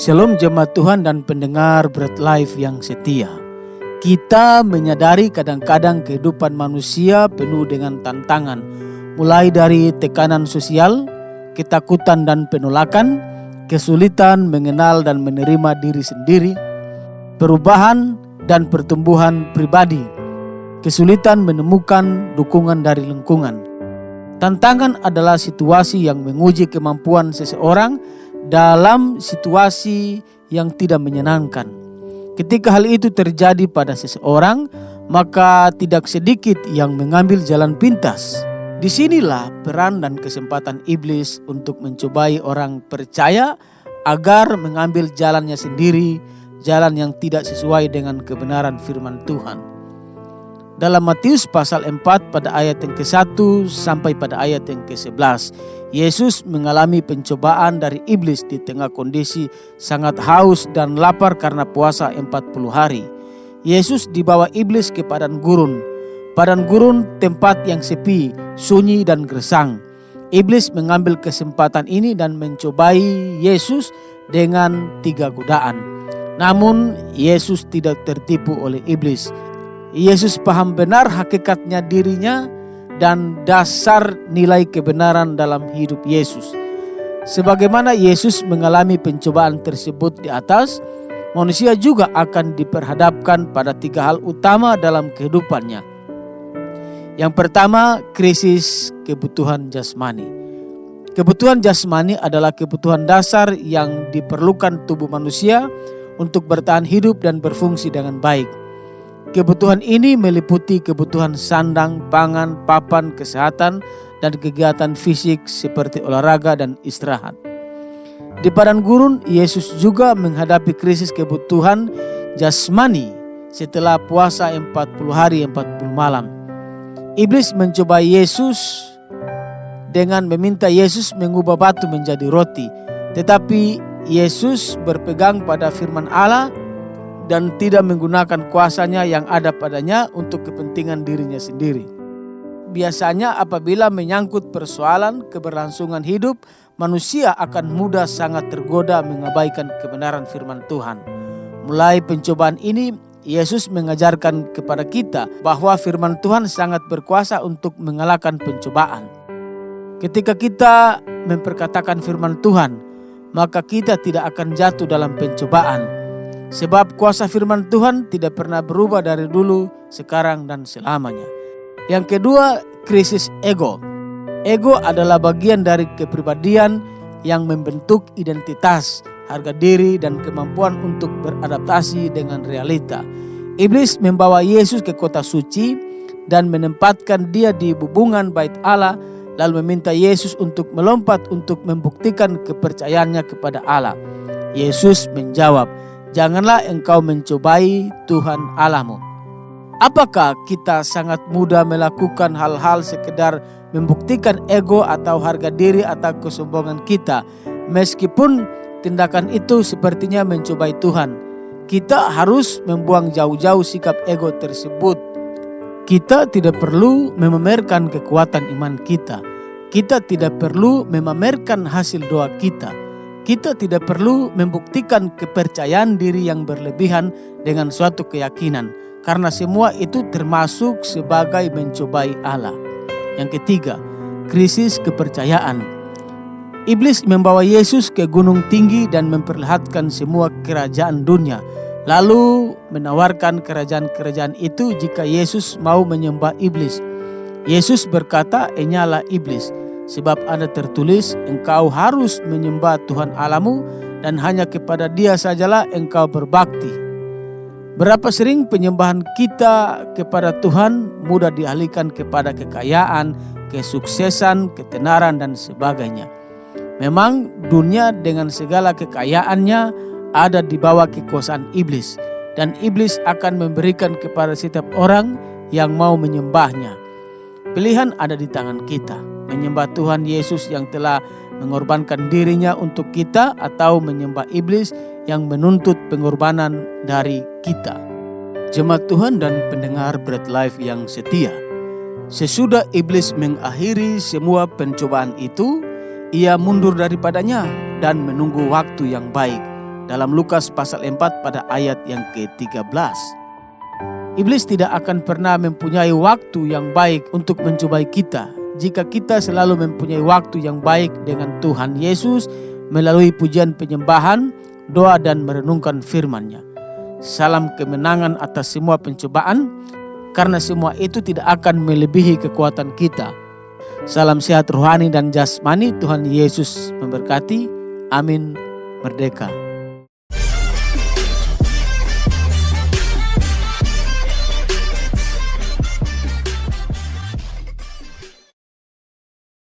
Shalom jemaat Tuhan dan pendengar Bread Life yang setia. Kita menyadari kadang-kadang kehidupan manusia penuh dengan tantangan. Mulai dari tekanan sosial, ketakutan dan penolakan, kesulitan mengenal dan menerima diri sendiri, perubahan dan pertumbuhan pribadi, kesulitan menemukan dukungan dari lingkungan. Tantangan adalah situasi yang menguji kemampuan seseorang dalam situasi yang tidak menyenangkan. Ketika hal itu terjadi pada seseorang, maka tidak sedikit yang mengambil jalan pintas. Disinilah peran dan kesempatan iblis untuk mencobai orang percaya agar mengambil jalannya sendiri, jalan yang tidak sesuai dengan kebenaran firman Tuhan. Dalam Matius pasal 4 pada ayat yang ke-1 sampai pada ayat yang ke-11, Yesus mengalami pencobaan dari iblis di tengah kondisi sangat haus dan lapar karena puasa 40 hari. Yesus dibawa iblis ke padang gurun. Padang gurun tempat yang sepi, sunyi dan gersang. Iblis mengambil kesempatan ini dan mencobai Yesus dengan 3 godaan. Namun Yesus tidak tertipu oleh iblis. Yesus paham benar hakikatnya dirinya dan dasar nilai kebenaran dalam hidup Yesus. Sebagaimana Yesus mengalami pencobaan tersebut di atas, manusia juga akan diperhadapkan pada 3 hal utama dalam kehidupannya. Yang pertama, krisis kebutuhan jasmani. Kebutuhan jasmani adalah kebutuhan dasar yang diperlukan tubuh manusia untuk bertahan hidup dan berfungsi dengan baik. Kebutuhan ini meliputi kebutuhan sandang, pangan, papan, kesehatan, dan kegiatan fisik seperti olahraga dan istirahat. Di padang gurun, Yesus juga menghadapi krisis kebutuhan jasmani setelah puasa 40 hari 40 malam. Iblis mencoba Yesus dengan meminta Yesus mengubah batu menjadi roti. Tetapi Yesus berpegang pada firman Allah dan tidak menggunakan kuasanya yang ada padanya untuk kepentingan dirinya sendiri. Biasanya apabila menyangkut persoalan keberlangsungan hidup, manusia akan mudah sangat tergoda mengabaikan kebenaran firman Tuhan. Mulai pencobaan ini, Yesus mengajarkan kepada kita bahwa firman Tuhan sangat berkuasa untuk mengalahkan pencobaan. Ketika kita memperkatakan firman Tuhan, maka kita tidak akan jatuh dalam pencobaan. Sebab kuasa firman Tuhan tidak pernah berubah dari dulu, sekarang, dan selamanya. Yang kedua, krisis ego. Ego adalah bagian dari kepribadian yang membentuk identitas, harga diri, dan kemampuan untuk beradaptasi dengan realita. Iblis membawa Yesus ke kota suci dan menempatkan dia di bubungan bait Allah, lalu meminta Yesus untuk melompat untuk membuktikan kepercayaannya kepada Allah. Yesus menjawab, "Janganlah engkau mencobai Tuhan Allahmu." Apakah kita sangat mudah melakukan hal-hal sekedar membuktikan ego atau harga diri atau kesombongan kita, meskipun tindakan itu sepertinya mencobai Tuhan? Kita harus membuang jauh-jauh sikap ego tersebut. Kita tidak perlu memamerkan kekuatan iman kita. Kita tidak perlu memamerkan hasil doa kita. Kita tidak perlu membuktikan kepercayaan diri yang berlebihan dengan suatu keyakinan, karena semua itu termasuk sebagai mencobai Allah. Yang ketiga, krisis kepercayaan. Iblis membawa Yesus ke gunung tinggi dan memperlihatkan semua kerajaan dunia, lalu menawarkan kerajaan-kerajaan itu jika Yesus mau menyembah iblis. Yesus berkata, "Enyalah iblis, sebab ada tertulis, engkau harus menyembah Tuhan Allahmu dan hanya kepada Dia sajalah engkau berbakti." Berapa sering penyembahan kita kepada Tuhan mudah dialihkan kepada kekayaan, kesuksesan, ketenaran, dan sebagainya. Memang dunia dengan segala kekayaannya ada di bawah kekuasaan iblis, dan iblis akan memberikan kepada setiap orang yang mau menyembahnya. Pilihan ada di tangan kita. Menyembah Tuhan Yesus yang telah mengorbankan dirinya untuk kita, atau menyembah iblis yang menuntut pengorbanan dari kita. Jemaat Tuhan dan pendengar Bread Life yang setia, sesudah iblis mengakhiri semua pencobaan itu, ia mundur daripadanya dan menunggu waktu yang baik. dalam Lukas pasal 4 pada ayat yang ke-13. Iblis tidak akan pernah mempunyai waktu yang baik untuk mencobai kita jika kita selalu mempunyai waktu yang baik dengan Tuhan Yesus melalui pujian penyembahan, doa dan merenungkan firman-Nya. Salam kemenangan atas semua pencobaan, karena semua itu tidak akan melebihi kekuatan kita. Salam sehat rohani dan jasmani, Tuhan Yesus memberkati. Amin. Merdeka.